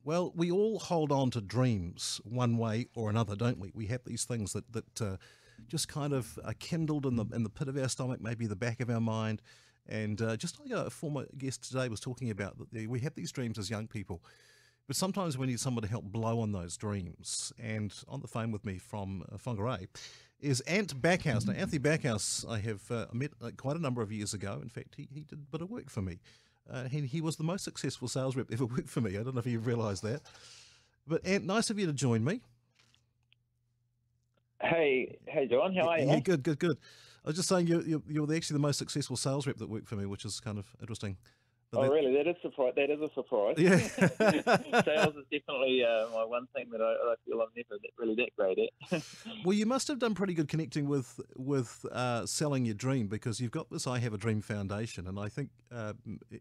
Well, we all hold on to dreams one way or another, don't we? We have these things that just kind of are kindled in the pit of our stomach, maybe the back of our mind. And just like a former guest today was talking about, that we have these dreams as young people, but sometimes we need someone to help blow on those dreams. And on the phone with me from Whangarei is Ant Backhouse. Now, Anthony Backhouse, I have met quite a number of years ago. In fact, he did a bit of work for me. He was the most successful sales rep ever worked for me. I don't know if you realised that. But Ant, nice of you to join me. Hey, John, how are you? Yeah, good. I was just saying you're actually the most successful sales rep that worked for me, which is kind of interesting. But really? That is a surprise. Yeah. Sales is definitely my one thing that I feel I'm never really that great at. Well, you must have done pretty good connecting with selling your dream, because you've got this I Have a Dream Foundation, and I think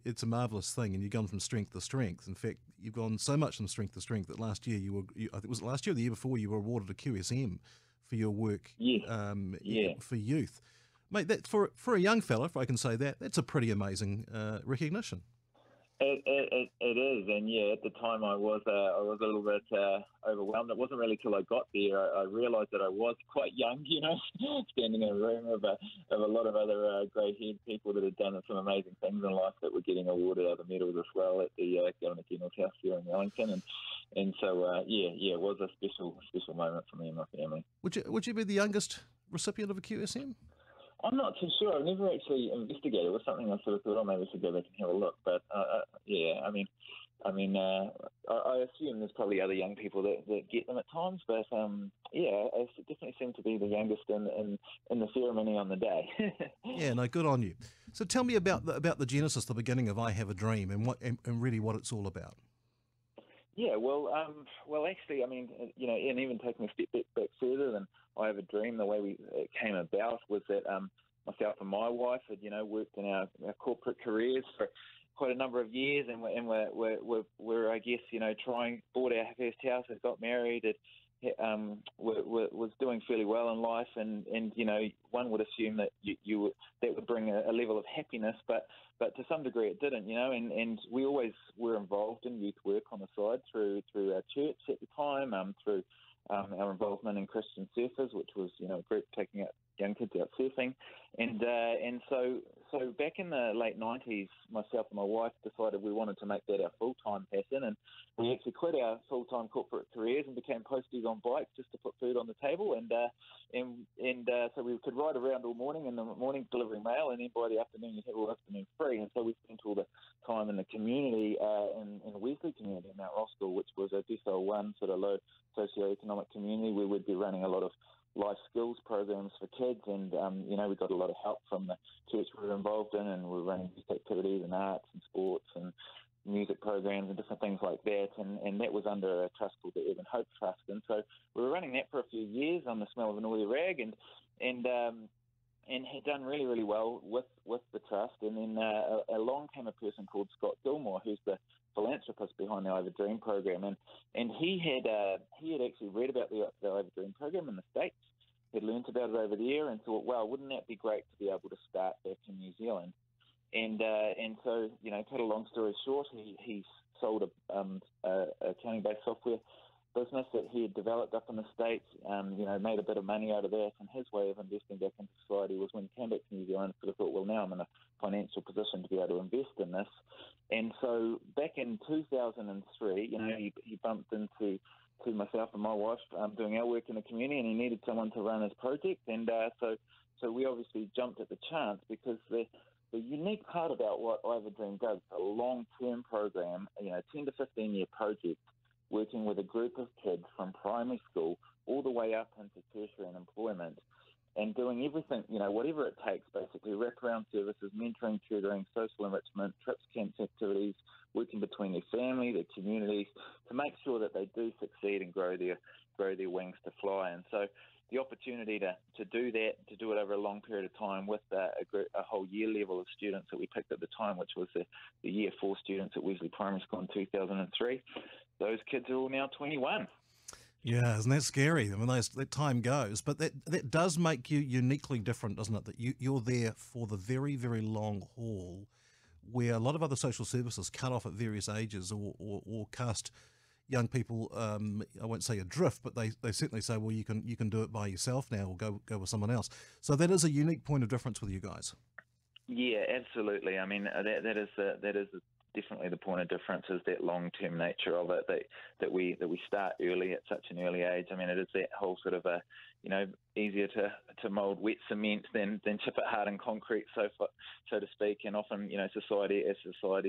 it's a marvellous thing, and you've gone from strength to strength. In fact, you've gone so much from strength to strength that last year I think it was last year or the year before, you were awarded a QSM for your work for youth. Mate, that for a young fella, if I can say that, that's a pretty amazing recognition. It is, and at the time I was a little bit overwhelmed. It wasn't really till I got there I realised that I was quite young, standing in a room of a lot of other grey-haired people that had done some amazing things in life that were getting awarded other medals as well at the Governor General's House here in Wellington, and so it was a special moment for me and my family. Would you be the youngest recipient of a QSM? I'm not too sure. I've never actually investigated. It was something I sort of thought, maybe I should go back and have a look. But I assume there's probably other young people that get them at times. But I definitely seem to be the youngest in the ceremony on the day. Yeah, no, good on you. So tell me about the genesis, the beginning of I Have a Dream, and really what it's all about. Yeah, well, actually, and even taking a step back further than I Have a Dream, the way it came about was that myself and my wife had, worked in our corporate careers for quite a number of years, and we're I guess, bought our first house, had got married, was doing fairly well in life, and one would assume that that would bring a level of happiness, but to some degree it didn't, and we always were involved in youth work on the side through our church at the time, through our involvement in Christian Surfers, which was a group taking out young kids out surfing, and so back in the late 90s, myself and my wife decided we wanted to make that our full-time passion, and we actually quit our full-time corporate careers and became posties on bikes just to put food on the table, and so we could ride around all morning, in the morning delivering mail, and then by the afternoon you'd have all afternoon free, and so we spent all the time in the community, in the Wesley community in Mount Roskill, which was a Decile 1 sort of low socioeconomic community where we'd be running a lot of life skills programs for kids, and we got a lot of help from the church we were involved in, and we were running youth activities and arts and sports and music programs and different things like that, and that was under a trust called the Urban Hope Trust, and so we were running that for a few years on the smell of an oily rag, and had done really, really well with the trust, and then along came a person called Scott Gilmore, who's the philanthropist behind the I Have a Dream program, and he had actually read about the I Have a Dream program in the States. He'd learnt about it over there and thought, wow, wouldn't that be great to be able to start back in New Zealand? And so, cut a long story short, he sold a accounting-based software business that he had developed up in the States, made a bit of money out of that, and his way of investing back into society was when he came back to New Zealand, sort of thought, well, now I'm in a financial position to be able to invest in this. And so back in 2003, he bumped into myself and my wife doing our work in the community, and he needed someone to run his project, and so we obviously jumped at the chance, because the unique part about what I Have a Dream does, a long-term program, 10 to 15-year project, working with a group of kids from primary school all the way up into tertiary and employment, and doing everything, whatever it takes, basically, wraparound services, mentoring, tutoring, social enrichment, trips, camps, activities, working between their family, their communities, to make sure that they do succeed and grow their wings to fly. And so the opportunity to do that, to do it over a long period of time with a whole year level of students that we picked at the time, which was the year 4 students at Wesley Primary School in 2003, those kids are all now 21. Yeah, isn't that scary? That time goes, but that does make you uniquely different, doesn't it? That you're there for the very, very long haul, where a lot of other social services cut off at various ages or cast young people, I won't say adrift, but they certainly say, well, you can do it by yourself now, or go with someone else. So that is a unique point of difference with you guys. Yeah, absolutely. I mean, that is definitely the point of difference, is that long-term nature of it, that we start early at such an early age. I mean, it is that whole sort of easier to mould wet cement than chip it hard in concrete, so to speak. And often, as a society,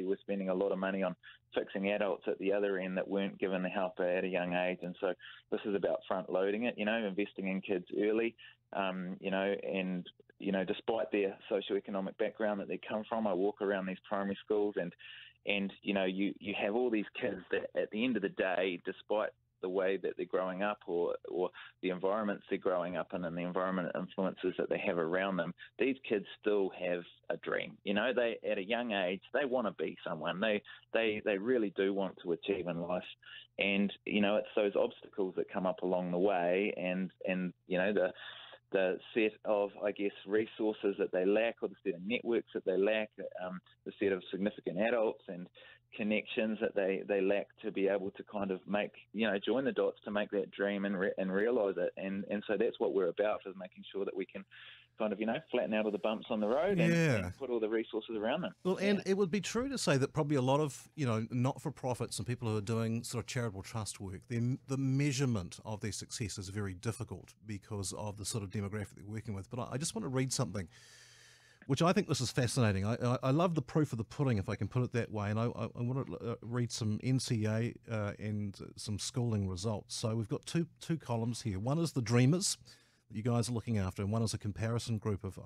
we're spending a lot of money on fixing adults at the other end that weren't given the help at a young age. And so this is about front-loading it, investing in kids early, and despite their socioeconomic background that they come from. I walk around these primary schools and you have all these kids that at the end of the day, despite the way that they're growing up or the environments they're growing up in and the environment influences that they have around them, these kids still have a dream. They, at a young age, they want to be someone. They really do want to achieve in life. And, it's those obstacles that come up along the way and the set of, resources that they lack, or the set of networks that they lack, the set of significant adults and connections that they lack to be able to kind of make, join the dots to make that dream and realise it. And so that's what we're about, is making sure that we can kind of, flatten out all the bumps on the road and put all the resources around them. Well, and it would be true to say that probably a lot of, not-for-profits and people who are doing sort of charitable trust work, the measurement of their success is very difficult because of the sort of demographic they're working with. But I just want to read something, which I think this is fascinating. I love the proof of the pudding, if I can put it that way, and I want to read some NCA and some schooling results. So we've got two columns here. One is the dreamers that you guys are looking after, and one is a comparison group of,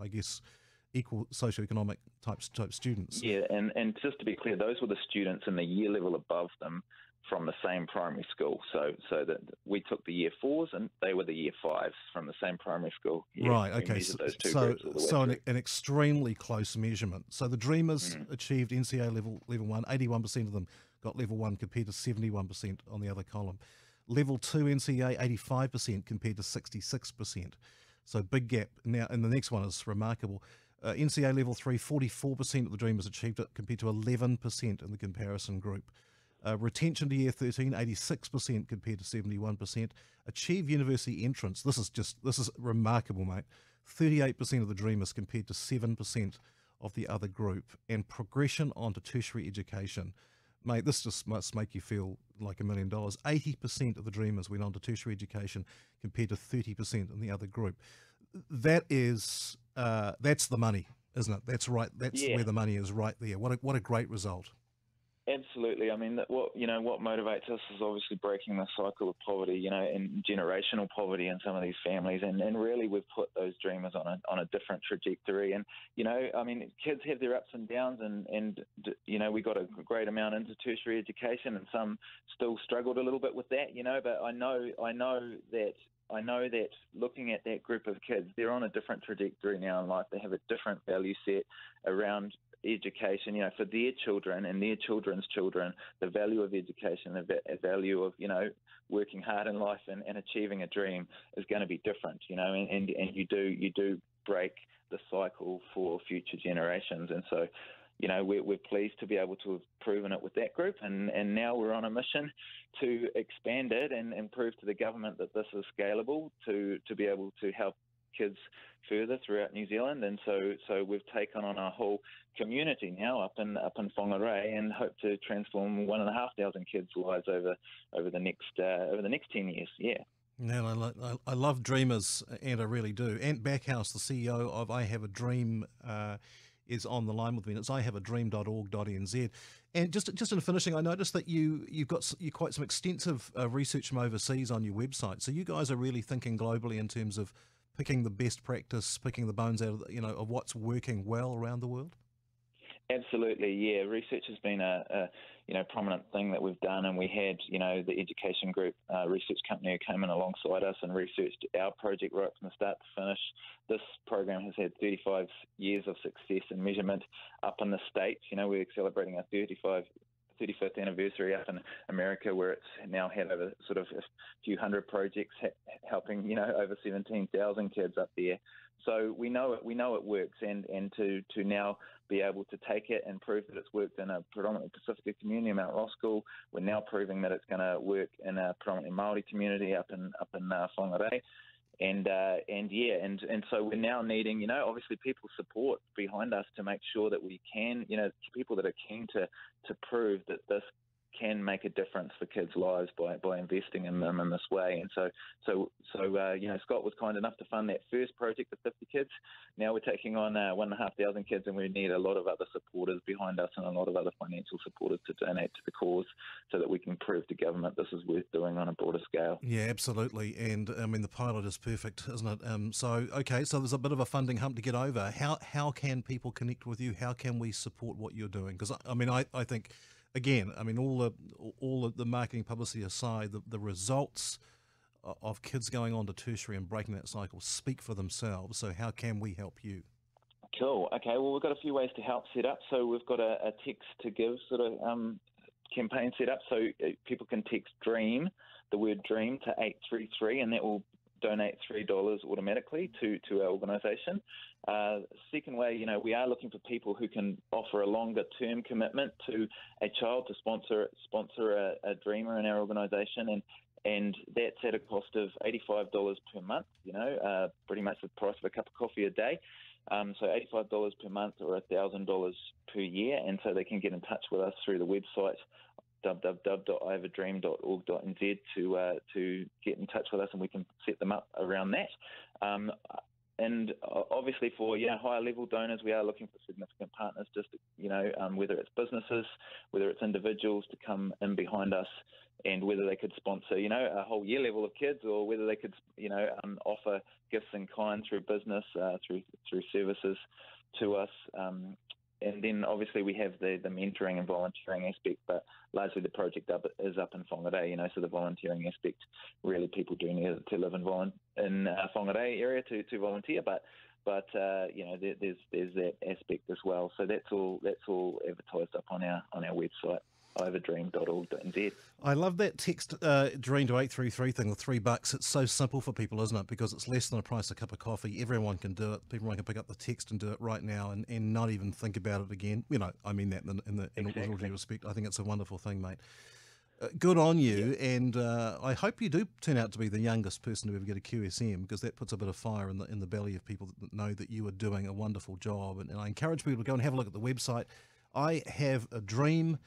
equal socioeconomic type students. Yeah, and just to be clear, those were the students in the year level above them from the same primary school. So that we took the year 4s and they were the year 5s from the same primary school. Yeah, right, okay. So an extremely close measurement. So the dreamers achieved NCA level 1, 81% of them got level 1 compared to 71% on the other column. Level 2 NCA, 85% compared to 66%. So big gap. Now, and the next one is remarkable. NCA level 3, 44% of the dreamers achieved it compared to 11% in the comparison group. Retention to year 13, 86% compared to 71%. Achieve university entrance. This is remarkable, mate. 38% of the dreamers compared to 7% of the other group. And progression onto tertiary education. Mate, this just must make you feel like $1 million. 80% of the dreamers went on to tertiary education compared to 30% in the other group. That is, that's the money, isn't it? That's right. That's where the money is, right there. What a great result. Absolutely. I mean, what motivates us is obviously breaking the cycle of poverty, and generational poverty in some of these families, and really we've put those dreamers on a different trajectory. And I mean, kids have their ups and downs, and we got a great amount into tertiary education, and some still struggled a little bit with that, But I know that looking at that group of kids, they're on a different trajectory now in life. They have a different value set around education, for their children and their children's children. The value of education, the value of, working hard in life and achieving a dream is going to be different, and you do break the cycle for future generations. And so, we're pleased to be able to have proven it with that group, and now we're on a mission to expand it and prove to the government that this is scalable to be able to help kids further throughout New Zealand. And so we've taken on a whole community now up in Whangarei and hope to transform 1,500 kids' lives over the next 10 years. Yeah. Now, I love dreamers, and I really do. Ant Backhouse, the CEO of I Have a Dream, is on the line with me. It's ihaveadream.org.nz. And just in finishing, I noticed that you've got quite some extensive research from overseas on your website. So you guys are really thinking globally in terms of picking the best practice, picking the bones out of of what's working well around the world. Absolutely, yeah. Research has been a prominent thing that we've done, and we had the education group research company who came in alongside us and researched our project right from the start to finish. This program has had 35 years of success and measurement up in the States. We're celebrating our 35th 35th anniversary up in America, where it's now had over sort of a few hundred projects helping, over 17,000 kids up there. So we know it works, and to now be able to take it and prove that it's worked in a predominantly Pacifica community, Mount Roskill. We're now proving that it's going to work in a predominantly Māori community up in Whangarei. And so we're now needing, obviously people's support behind us to make sure that we can, people that are keen to prove that this can make a difference for kids' lives by investing in them in this way. And so Scott was kind enough to fund that first project of 50 kids. Now we're taking on 1,500 kids, and we need a lot of other supporters behind us and a lot of other financial supporters to donate to the cause, so that we can prove to government this is worth doing on a broader scale. Yeah, absolutely. And I mean, the pilot is perfect, isn't it? So there's a bit of a funding hump to get over. How can people connect with you? How can we support what you're doing? Because I think, again, all the marketing publicity aside, the results of kids going on to tertiary and breaking that cycle speak for themselves. So how can we help you? Cool. Okay. Well, we've got a few ways to help set up. So we've got a text to give sort of campaign set up. So people can text DREAM, the word DREAM, to 833, and that will donate $3 automatically to our organisation. Second way, we are looking for people who can offer a longer term commitment to a child to sponsor a dreamer in our organisation, and that's at a cost of $85 per month. Pretty much the price of a cup of coffee a day. So $85 per month or $1,000 per year, and so they can get in touch with us through the website www.ihaveadream.org.nz to get in touch with us, and we can set them up around that. And obviously for higher level donors, we are looking for significant partners, just whether it's businesses, whether it's individuals to come in behind us, and whether they could sponsor a whole year level of kids, or whether they could offer gifts in kind through business, through services to us. And then obviously we have the mentoring and volunteering aspect, but largely the project is up in Whangarei, so the volunteering aspect, really people do need to live in Whangarei area to volunteer, but there's that aspect as well. So that's all advertised up on our website, ihaveadream.org.nz. I love that text DREAM to 833 thing, the $3. It's so simple for people, isn't it? Because it's less than the price of a cup of coffee. Everyone can do it. Everyone can pick up the text and do it right now, and not even think about it again. I mean that in all due respect. I think it's a wonderful thing, mate. Good on you, and I hope you do turn out to be the youngest person to ever get a QSM, because that puts a bit of fire in the belly of people that know that you are doing a wonderful job. And I encourage people to go and have a look at the website. I have a dream.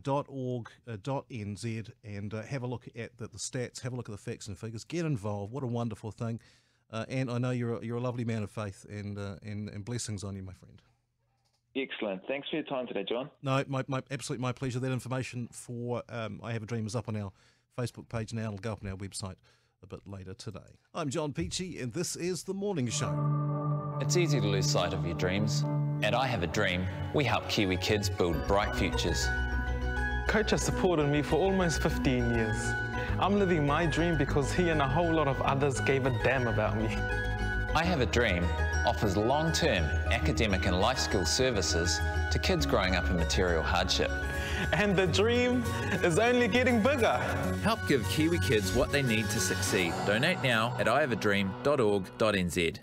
.org.nz and have a look at the stats, have a look at the facts and figures, get involved. What a wonderful thing. And I know you're a lovely man of faith, and blessings on you, my friend. Excellent. Thanks for your time today, John. No, my pleasure. That information for I Have a Dream is up on our Facebook page now. It'll go up on our website a bit later today. I'm John Peachey, and this is The Morning Show. It's easy to lose sight of your dreams. At I Have a Dream, we help Kiwi kids build bright futures. Coach has supported me for almost 15 years. I'm living my dream because he and a whole lot of others gave a damn about me. I Have a Dream offers long-term academic and life skills services to kids growing up in material hardship. And the dream is only getting bigger. Help give Kiwi kids what they need to succeed. Donate now at ihaveadream.org.nz.